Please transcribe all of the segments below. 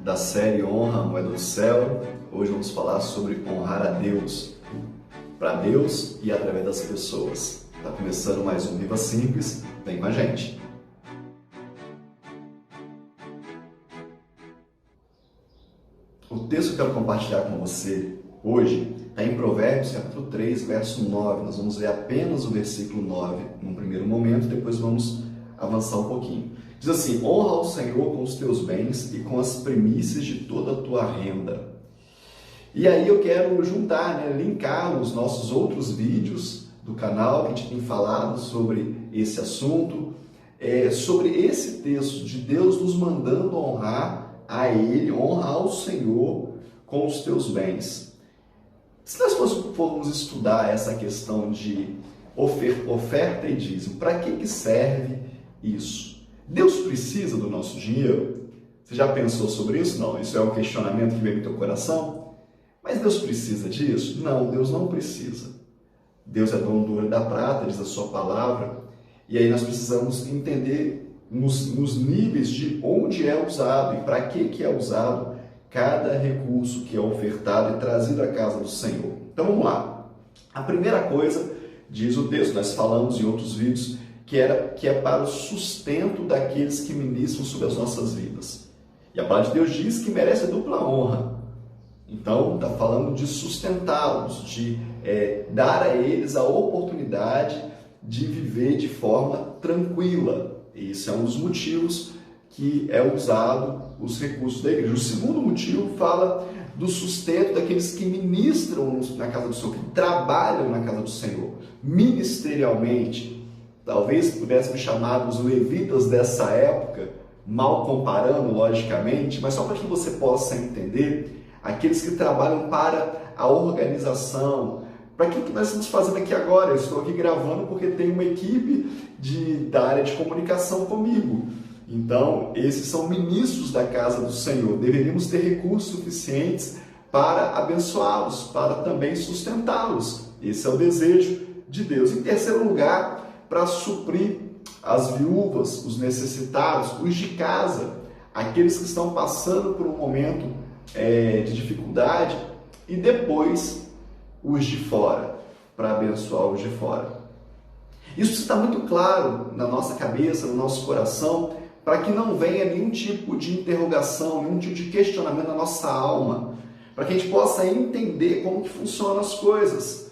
da série Honra, Moeda do Céu. Hoje vamos falar sobre honrar a Deus, para Deus e através das pessoas. Está começando mais um Viva Simples, vem com a gente. O texto que eu quero compartilhar com você hoje está em Provérbios, capítulo 3, verso 9. Nós vamos ler apenas o versículo 9 num primeiro momento, depois vamos avançar um pouquinho. Diz assim: honra ao Senhor com os teus bens e com as primícias de toda a tua renda. E aí eu quero juntar, linkar os nossos outros vídeos do canal que a gente tem falado sobre esse assunto, sobre esse texto de Deus nos mandando honrar a Ele, honra ao Senhor com os teus bens. Se nós formos estudar essa questão de oferta e dízimo, para que serve isso? Deus precisa do nosso dinheiro? Você já pensou sobre isso? Não, isso é um questionamento que vem no teu coração. Mas Deus precisa disso? Não, Deus não precisa. Deus é dono do ouro e da prata, diz a sua palavra, e aí nós precisamos entender nos níveis de onde é usado e para que é usado cada recurso que é ofertado e trazido à casa do Senhor. Então vamos lá. A primeira coisa, diz o texto, nós falamos em outros vídeos, que é para o sustento daqueles que ministram sobre as nossas vidas. E a palavra de Deus diz que merece dupla honra. Então está falando de sustentá-los, de dar a eles a oportunidade de viver de forma tranquila. E isso é um dos motivos que é usado os recursos da igreja. O segundo motivo fala do sustento daqueles que ministram na casa do Senhor, que trabalham na casa do Senhor, ministerialmente. Talvez pudéssemos chamar os levitas dessa época, mal comparando, logicamente, mas só para que você possa entender, aqueles que trabalham para a organização. Para que nós estamos fazendo aqui agora? Eu estou aqui gravando porque tem uma equipe da área de comunicação comigo. Então, esses são ministros da casa do Senhor. Deveríamos ter recursos suficientes para abençoá-los, para também sustentá-los. Esse é o desejo de Deus. Em terceiro lugar, para suprir as viúvas, os necessitados, os de casa, aqueles que estão passando por um momento de dificuldade, e depois os de fora, para abençoar os de fora. Isso está muito claro na nossa cabeça, no nosso coração, para que não venha nenhum tipo de interrogação, nenhum tipo de questionamento na nossa alma, para que a gente possa entender como que funcionam as coisas.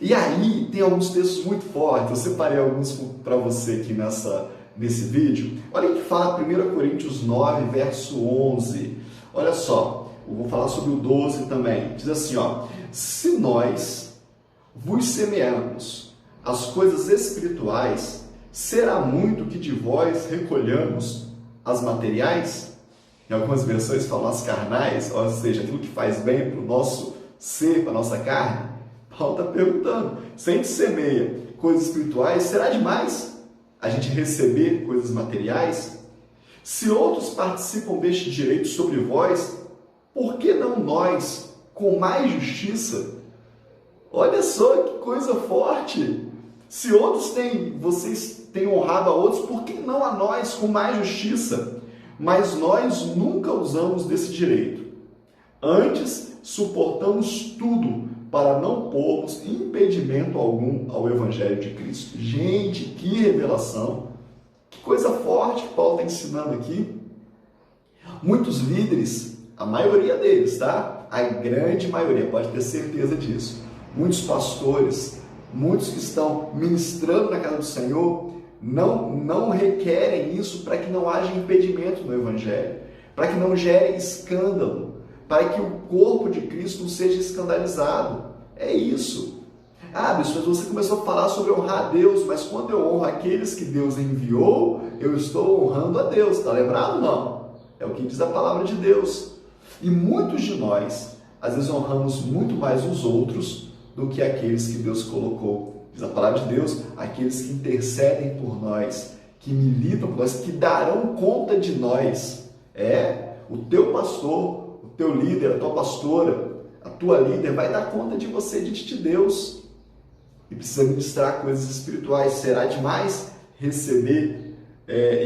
E aí tem alguns textos muito fortes, eu separei alguns para você aqui nesse vídeo. Olha o que fala 1 Coríntios 9, verso 11. Olha só, eu vou falar sobre o 12 também. Diz assim, se nós vos semearmos as coisas espirituais, será muito que de vós recolhamos as materiais? Em algumas versões falam as carnais, ou seja, aquilo que faz bem para o nosso ser, para a nossa carne. Paulo está perguntando, se a gente semeia coisas espirituais, será demais a gente receber coisas materiais? Se outros participam deste direito sobre vós, por que não nós, com mais justiça? Olha só que coisa forte! Se vocês têm honrado a outros, por que não a nós, com mais justiça? Mas nós nunca usamos desse direito. Antes, suportamos tudo para não pormos impedimento algum ao Evangelho de Cristo. Gente, que revelação! Que coisa forte que Paulo está ensinando aqui. Muitos líderes, a maioria deles, tá? A grande maioria, pode ter certeza disso. Muitos pastores, muitos que estão ministrando na casa do Senhor, não requerem isso para que não haja impedimento no Evangelho, para que não gere escândalo, para que o corpo de Cristo não seja escandalizado. É isso. Bispo, mas você começou a falar sobre honrar a Deus, mas quando eu honro aqueles que Deus enviou, eu estou honrando a Deus. Está lembrado? Não. É o que diz a palavra de Deus. E muitos de nós, às vezes, honramos muito mais os outros do que aqueles que Deus colocou. Diz a palavra de Deus, aqueles que intercedem por nós, que militam por nós, que darão conta de nós. O teu pastor, o teu líder, a tua pastora, a tua líder vai dar conta de você diante de Deus. E precisa ministrar coisas espirituais. Será demais receber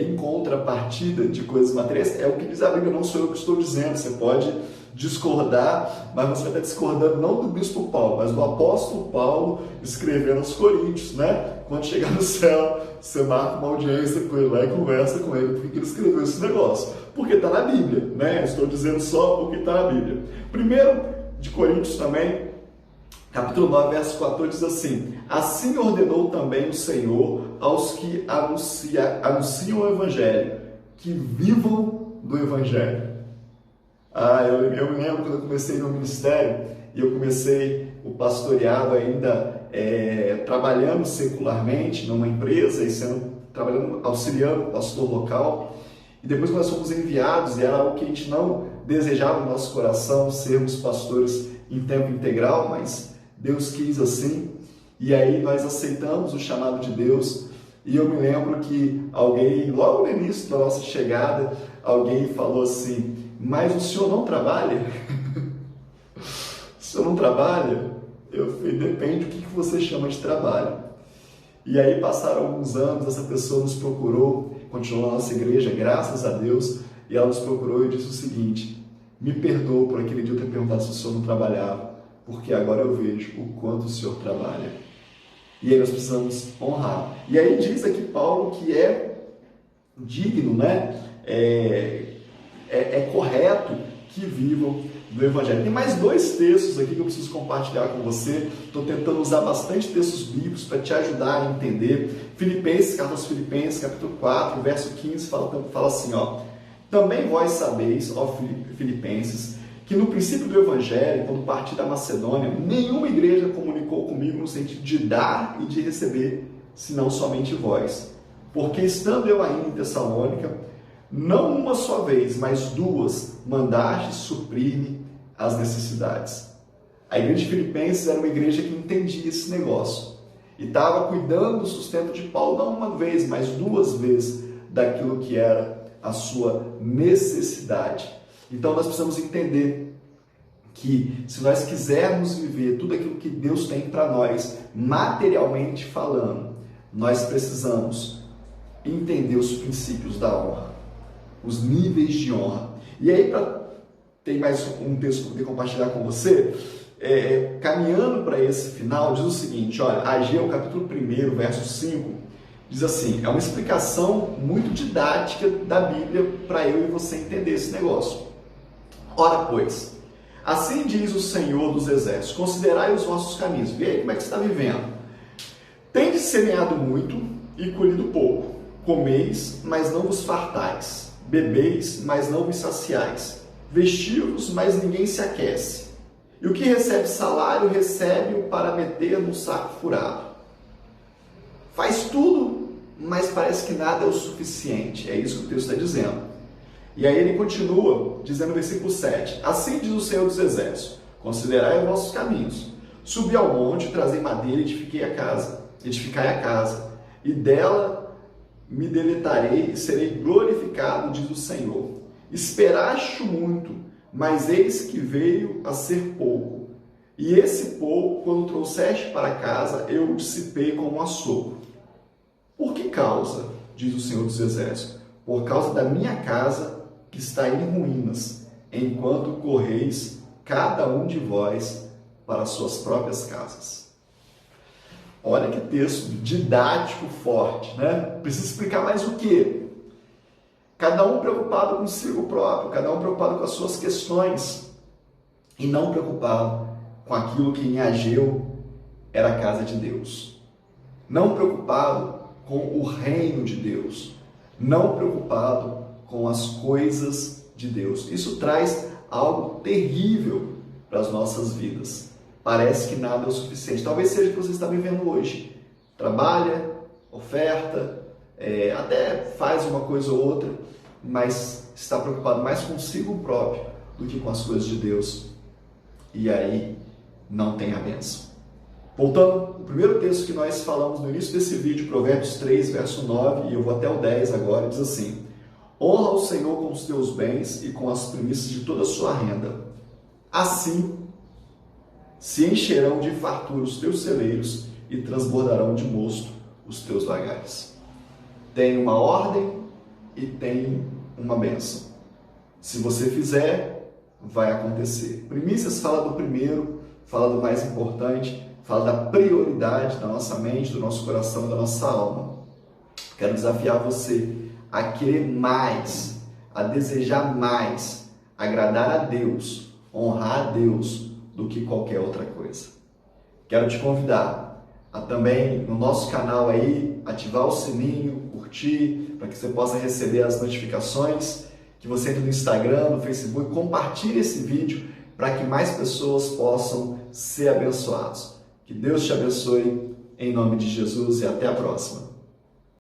em contrapartida de coisas materiais. É o que diz a Bíblia, não sou eu que estou dizendo. Você pode discordar, mas você vai estar discordando não do bispo Paulo, mas do apóstolo Paulo escrevendo aos Coríntios, né? Quando chegar no céu, você marca uma audiência com ele lá e conversa com ele porque ele escreveu esse negócio. Porque está na Bíblia, né? Eu estou dizendo só o que está na Bíblia. Primeiro de Coríntios também, capítulo 9, verso 14, diz assim: assim ordenou também o Senhor aos que anunciam o Evangelho, que vivam do Evangelho. Eu me lembro quando eu comecei no ministério, e eu comecei o pastoreado ainda trabalhando secularmente numa empresa, e auxiliando o pastor local. E depois nós fomos enviados, e era algo que a gente não desejava no nosso coração, sermos pastores em tempo integral, mas Deus quis assim, e aí nós aceitamos o chamado de Deus. E eu me lembro que alguém, logo no início da nossa chegada, alguém falou assim: mas o senhor não trabalha? O senhor não trabalha? Eu falei: depende do que você chama de trabalho. E aí passaram alguns anos, essa pessoa nos procurou, continuou na nossa igreja, graças a Deus, e ela nos procurou e disse o seguinte: me perdoa por aquele dia eu ter perguntado se o senhor não trabalhava, porque agora eu vejo o quanto o senhor trabalha. E aí nós precisamos honrar. E aí diz aqui Paulo que é digno, né? É correto que vivam do Evangelho. Tem mais dois textos aqui que eu preciso compartilhar com você. Estou tentando usar bastante textos bíblicos para te ajudar a entender. Filipenses, carta aos Filipenses, capítulo 4, verso 15, fala assim, ó: também vós sabeis, ó Filipenses, que no princípio do Evangelho, quando parti da Macedônia, nenhuma igreja comunicou comigo no sentido de dar e de receber, senão somente vós. Porque estando eu ainda em Tessalônica, não uma só vez, mas duas, mandastes suprir-me as necessidades. A igreja de Filipenses era uma igreja que entendia esse negócio e estava cuidando do sustento de Paulo, não uma vez, mas duas vezes, daquilo que era a sua necessidade. Então nós precisamos entender que se nós quisermos viver tudo aquilo que Deus tem para nós, materialmente falando, nós precisamos entender os princípios da honra, os níveis de honra. E aí, tem mais um texto que eu vou compartilhar com você, caminhando para esse final, diz o seguinte, olha, Ageu, capítulo 1, verso 5, diz assim, é uma explicação muito didática da Bíblia para eu e você entender esse negócio. Ora, pois, assim diz o Senhor dos Exércitos, considerai os vossos caminhos. Vê aí como é que você está vivendo. Tendes semeado muito e colhido pouco. Comeis, mas não vos fartais. Bebeis, mas não vos saciais. Vestivos, mas ninguém se aquece. E o que recebe salário, recebe-o para meter num saco furado. Faz tudo, mas parece que nada é o suficiente. É isso que o texto está dizendo. E aí ele continua, dizendo no versículo 7, assim diz o Senhor dos Exércitos, considerai os vossos caminhos, subi ao monte, trazei madeira e edificai a casa, e dela me deleitarei e serei glorificado, diz o Senhor. Esperaste muito, mas eis que veio a ser pouco, e esse pouco, quando trouxeste para casa, eu o dissipei como um assopro. Por que causa, diz o Senhor dos Exércitos? Por causa da minha casa, que está em ruínas, enquanto correis cada um de vós para suas próprias casas. Olha que texto didático forte, né? Precisa explicar mais o quê? Cada um preocupado consigo próprio, cada um preocupado com as suas questões e não preocupado com aquilo que em Ageu era a casa de Deus. Não preocupado com o reino de Deus, não preocupado com as coisas de Deus. Isso traz algo terrível para as nossas vidas. Parece que nada é o suficiente. Talvez seja o que você está vivendo hoje. Trabalha, oferta, até faz uma coisa ou outra, mas está preocupado mais consigo próprio do que com as coisas de Deus. E aí não tem a bênção. Voltando, o primeiro texto que nós falamos no início desse vídeo, Provérbios 3, verso 9, e eu vou até o 10 agora, diz assim: honra o Senhor com os teus bens e com as primícias de toda a sua renda. Assim se encherão de fartura os teus celeiros e transbordarão de mosto os teus lagares. Tem uma ordem e tem uma bênção. Se você fizer, vai acontecer. Primícias fala do primeiro, fala do mais importante, fala da prioridade da nossa mente, do nosso coração, da nossa alma. Quero desafiar você a querer mais, a desejar mais, agradar a Deus, honrar a Deus do que qualquer outra coisa. Quero te convidar a também no nosso canal aí ativar o sininho, curtir, para que você possa receber as notificações, que você entre no Instagram, no Facebook, compartilhe esse vídeo para que mais pessoas possam ser abençoados. Que Deus te abençoe em nome de Jesus e até a próxima.